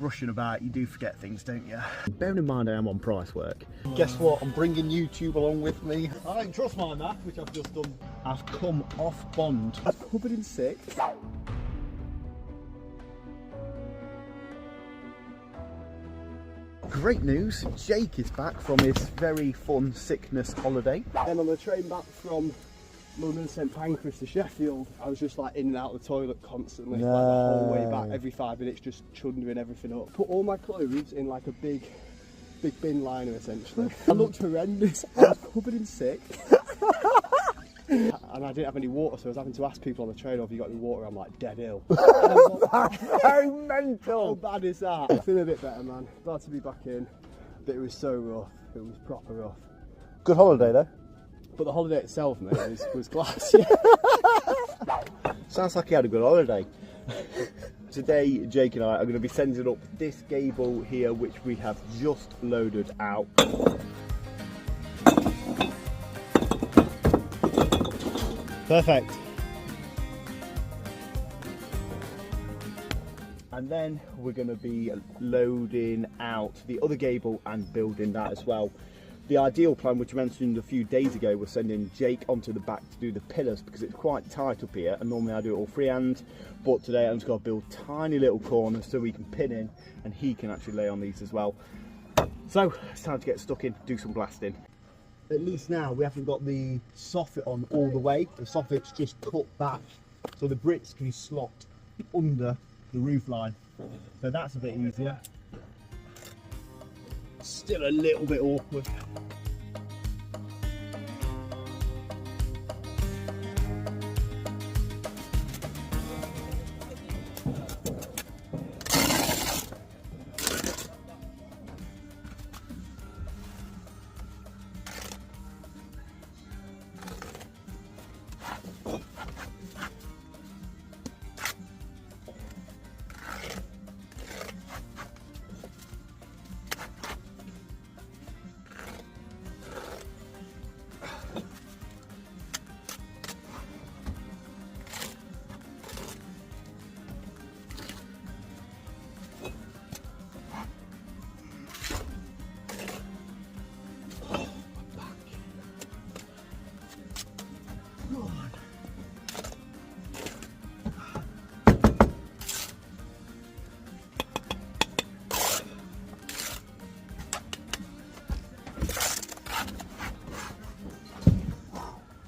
rushing about, you do forget things, don't you? Bearing in mind I am on price work. Guess what? I'm bringing YouTube along with me. I don't trust my math, which I've just done. I've come off bond. I'm covered in sick. Great news, Jake is back from his very fun sickness holiday. Then on the train back from London St Pancras to Sheffield, I was just like in and out of the toilet constantly, like the whole way back, every 5 minutes just chundering everything up. Put all my clothes in like a big bin liner essentially. I looked horrendous, I was covered in sick. And I didn't have any water, so I was having to ask people on the train, oh, have you got any water? I'm like dead ill. That's so mental. How bad is that? I feel a bit better, man. Glad to be back in, but it was so rough. It was proper rough. Good holiday though. But the holiday itself, mate, was class. Yeah. Sounds like he had a good holiday. Today, Jake and I are going to be sending up this gable here, which we have just loaded out. Perfect. And then we're going to be loading out the other gable and building that as well. The ideal plan, which I mentioned a few days ago, was sending Jake onto the back to do the pillars because it's quite tight up here, and normally I do it all freehand, but today I'm just going to build tiny little corners so we can pin in and he can actually lay on these as well. So it's time to get stuck in, do some blasting. At least now we haven't got the soffit on all the way. The soffit's just cut back so the bricks can slot under the roof line. So that's a bit easier. Still a little bit awkward.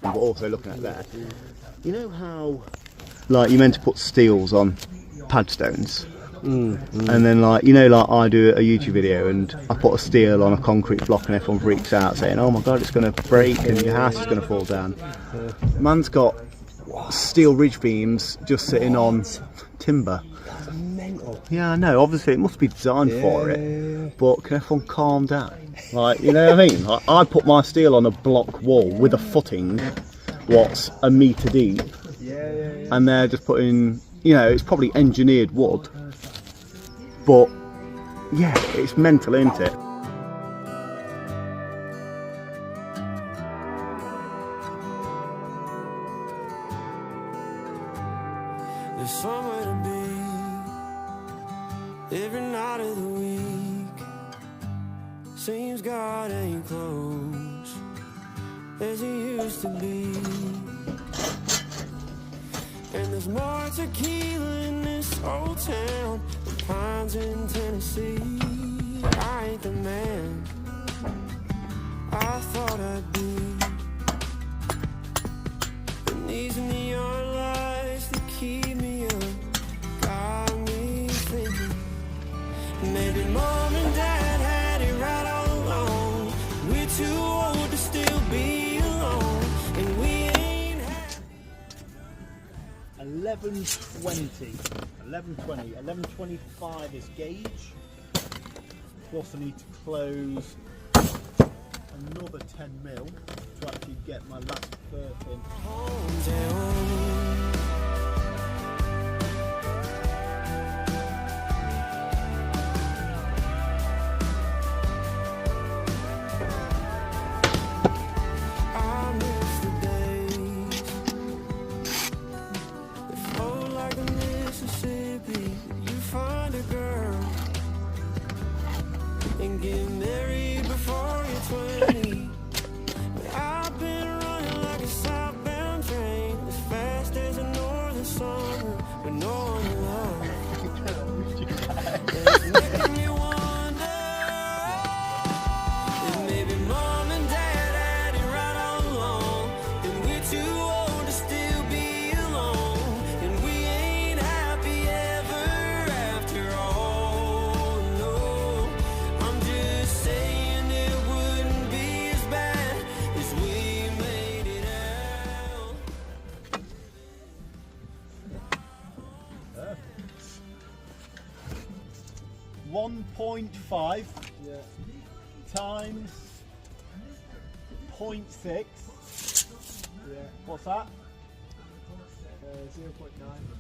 But also looking at that, you know how like you're meant to put steels on pad stones, and then like, you know, like I do a YouTube video and I put a steel on a concrete block and everyone freaks out saying, oh my god, it's going to break and your house is going to fall down. Man's got steel ridge beams just sitting on timber. That's mental. Yeah, I know, obviously it must be designed for it, but can everyone calm down? Like, you know what I mean? Like, I put my steel on a block wall with a footing what's a metre deep, and they're just putting, you know, it's probably engineered wood, but yeah, it's mental, isn't it? There's somewhere to be every night of the week. Seems God ain't close as he used to be. And there's more tequila in this old town than pines in Tennessee. I ain't the man I thought I'd be. And these neon lights that keep me up got me thinking maybe mom and dad had it right all along. We're too old to still be alone, and we ain't had 1120, 1125 is gauge, plus I need to close another 10 mil to actually get my last perf in. and get married before you're 20. But I've been running like a southbound train, as fast as a northern summer, with no one to love. It's making me wonder if maybe mom and dad had it right all along, and we're too old to still be alone, and we ain't happy ever after all. No, I'm just saying it wouldn't be as bad as we made it out. 1.5 times 0.6. What's that?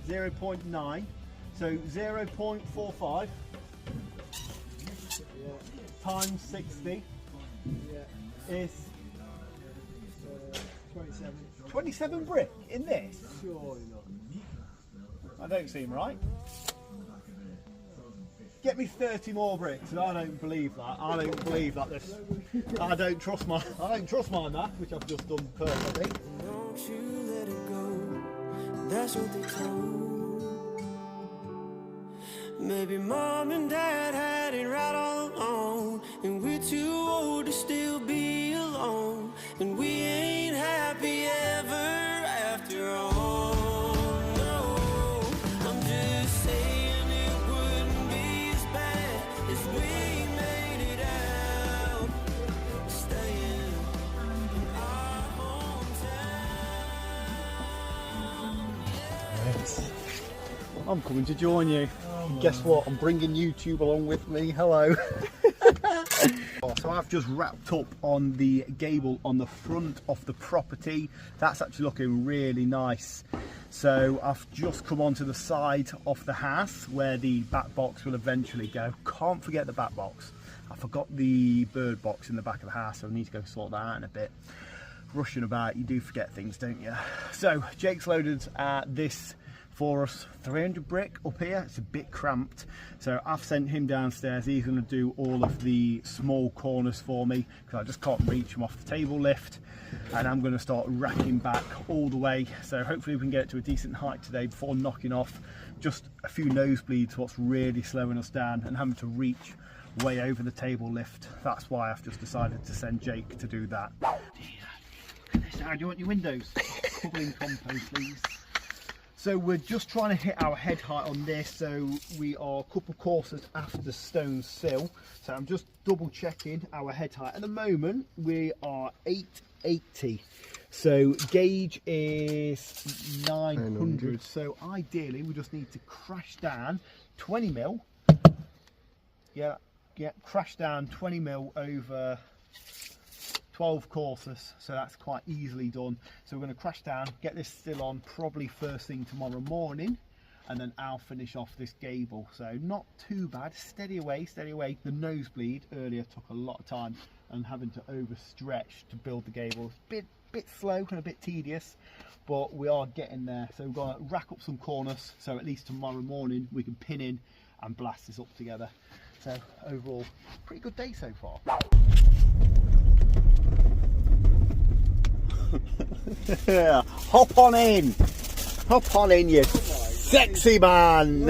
0.9. So 0.45 times 60 is 27 brick in this. I don't seem right. Get me 30 more bricks, and I don't believe that. I don't believe that this. I don't trust my math, which I've just done perfectly. Don't you let it go, that's what they told. Maybe mom and dad had it right all along, and we're too old to still be alone, and we ain't happy ever after all. No, I'm just saying it wouldn't be as bad as we made it out. Staying in our hometown. I'm coming to join you. Guess what? I'm bringing YouTube along with me. Hello. So I've just wrapped up on the gable on the front of the property. That's actually looking really nice. So I've just come onto the side of the house where the back box will eventually go. Can't forget the back box. I forgot the bird box in the back of the house, so I need to go sort that out in a bit. Rushing about, you do forget things, don't you? So Jake's loaded this for us, 300 brick up here. It's a bit cramped, so I've sent him downstairs. He's going to do all of the small corners for me because I just can't reach them off the table lift, and I'm going to start racking back all the way, so hopefully we can get it to a decent height today before knocking off just a few nosebleeds, what's really slowing us down, and having to reach way over the table lift. That's why I've just decided to send Jake to do that. How do you want your windows? Cobbling compost, please. So we're just trying to hit our head height on this, so we are a couple courses after the stone sill. So I'm just double checking our head height. At the moment we are 880, so gauge is 900. So ideally we just need to crash down 20 mil. Yeah, crash down 20 mil over 12 courses, so that's quite easily done. So we're going to crash down, get this still on probably first thing tomorrow morning, and then I'll finish off this gable. So not too bad, steady away, steady away. The nosebleed earlier took a lot of time, and having to overstretch to build the gable. Bit slow and a bit tedious, but we are getting there. So we're going to rack up some corners, so at least tomorrow morning we can pin in and blast this up together. So overall, pretty good day so far. Yeah, hop on in, you sexy man.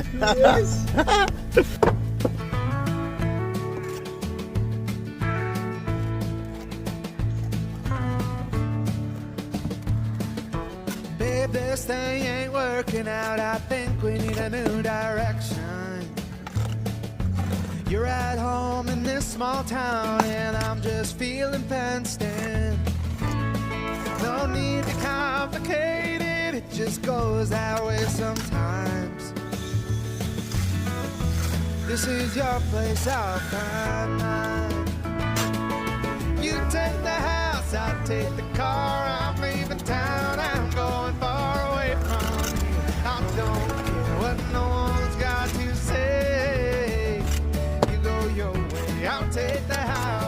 Babe, this thing ain't working out. I think we need a new direction. You're at home in this small town, and I'm just feeling fenced in. No need to complicate it, it just goes that way sometimes. This is your place, I'll find mine. You take the house, I'll take the car. I'm leaving town, I'm going far away from you. I don't care what no one's got to say. You go your way, I'll take the highway.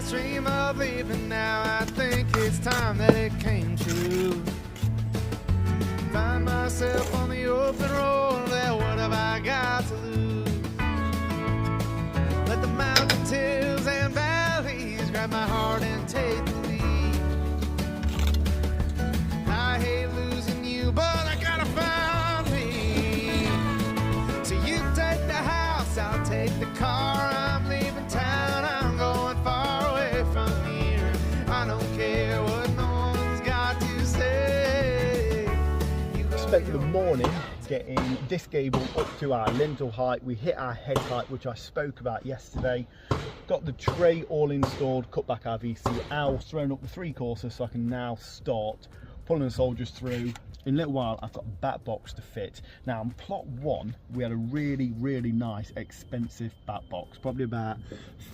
Dream of leaving now. I think it's time that it came. myself on the open road. Well, what have I got to lose? Let the mountains, hills, and valleys grab my heart and take the lead. I hate losing you, but I gotta find me. So you take the house, I'll take the car. I'm leaving town, I'm going far away from here. I don't care what no one's got to say. Spent the morning getting this gable up to our lintel height. We hit our head height, which I spoke about yesterday. Got the tray all installed, cut back our VCL, thrown up the 3/4 so I can now start pulling the soldiers through. In a little while I've got a back box to fit. Now on plot 1 we had a really nice expensive back box, probably about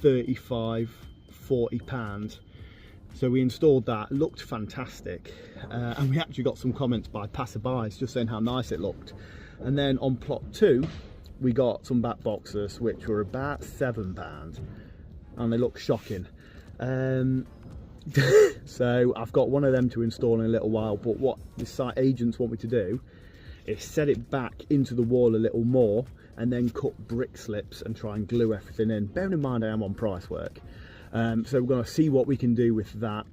35-40 pounds. So we installed that, it looked fantastic, and we actually got some comments by passerbys just saying how nice it looked. And then on plot 2 we got some back boxes which were about £7 and they look shocking. So I've got one of them to install in a little while, but what the site agents want me to do is set it back into the wall a little more and then cut brick slips and try and glue everything in. Bearing in mind I am on price work. So we're going to see what we can do with that,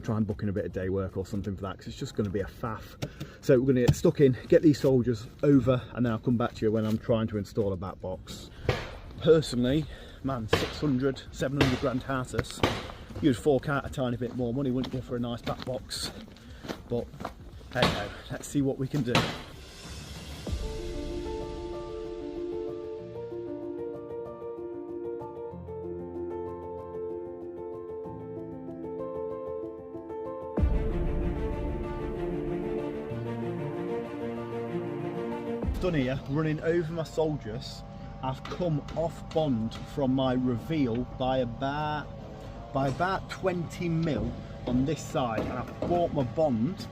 try and book in a bit of day work or something for that, because it's just going to be a faff. So we're going to get stuck in, get these soldiers over, and then I'll come back to you when I'm trying to install a back box. Personally, man, 600, 700 grand houses, you'd fork out a tiny bit more money, wouldn't you, for a nice back box? But hey ho, let's see what we can do. Done here, running over my soldiers. I've come off bond from my reveal by about 20 mil on this side, and I've brought my bond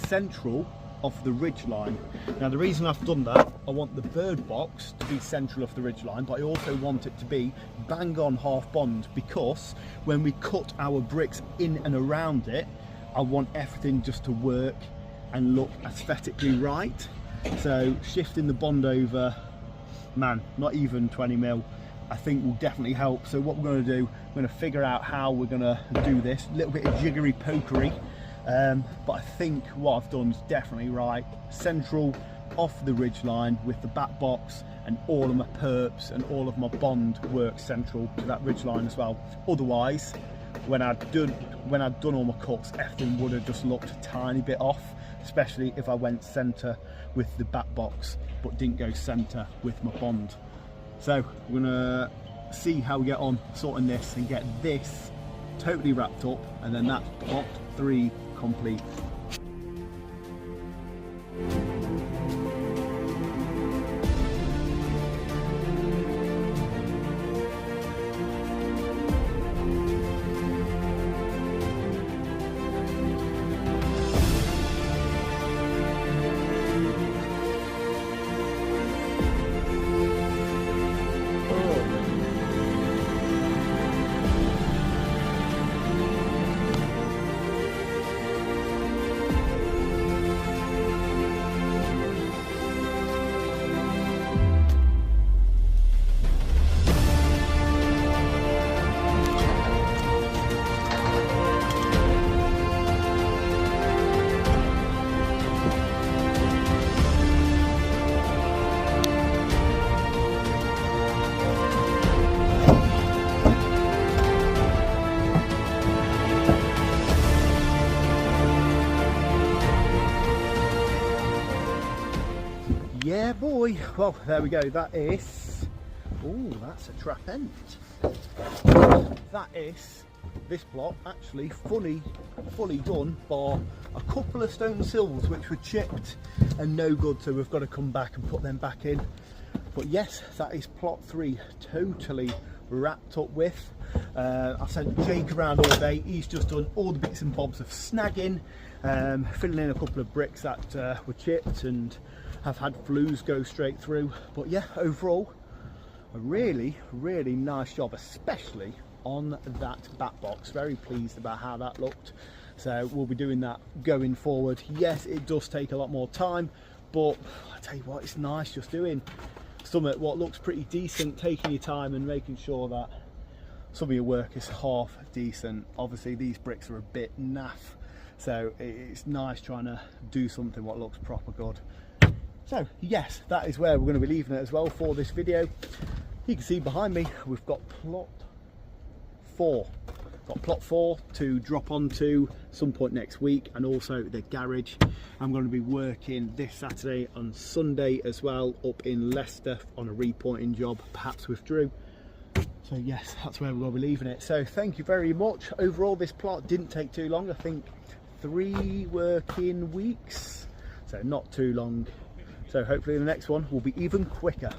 central of the ridge line. Now the reason I've done that, I want the bird box to be central of the ridge line, but I also want it to be bang on half bond, because when we cut our bricks in and around it, I want everything just to work and look aesthetically right. So shifting the bond over, man, not even 20 mil, I think will definitely help. So what we're going to do, we're going to figure out how we're going to do this. A little bit of jiggery pokery, but I think what I've done is definitely right. Central off the ridge line with the back box, and all of my perps and all of my bond work central to that ridge line as well. Otherwise, when I'd done all my cuts, everything would have just looked a tiny bit off, especially if I went centre with the back box but didn't go centre with my bond. So we're gonna see how we get on sorting this and get this totally wrapped up, and then that's plot 3 complete. Yeah boy, well there we go, that is, oh that's a trap end. That is this block actually fully done, bar a couple of stone sills which were chipped and no good, so we've got to come back and put them back in. But yes, that is plot 3 totally wrapped up with. I sent Jake around all day, he's just done all the bits and bobs of snagging, filling in a couple of bricks that were chipped and have had flues go straight through. But yeah, overall a really nice job, especially on that back box. Very pleased about how that looked. So we'll be doing that going forward. Yes, it does take a lot more time, but I tell you what, it's nice just doing something what looks pretty decent, taking your time and making sure that some of your work is half decent. Obviously these bricks are a bit naff, so it's nice trying to do something what looks proper good. So yes, that is where we're going to be leaving it as well for this video. You can see behind me we've got plot 4. Got plot 4 to drop onto some point next week, and also the garage. I'm going to be working this Saturday and Sunday as well up in Leicester on a repointing job, perhaps with Drew. So yes, that's where we're going to be leaving it. So thank you very much. Overall this plot didn't take too long, I think 3 working weeks, so not too long. So hopefully the next one will be even quicker.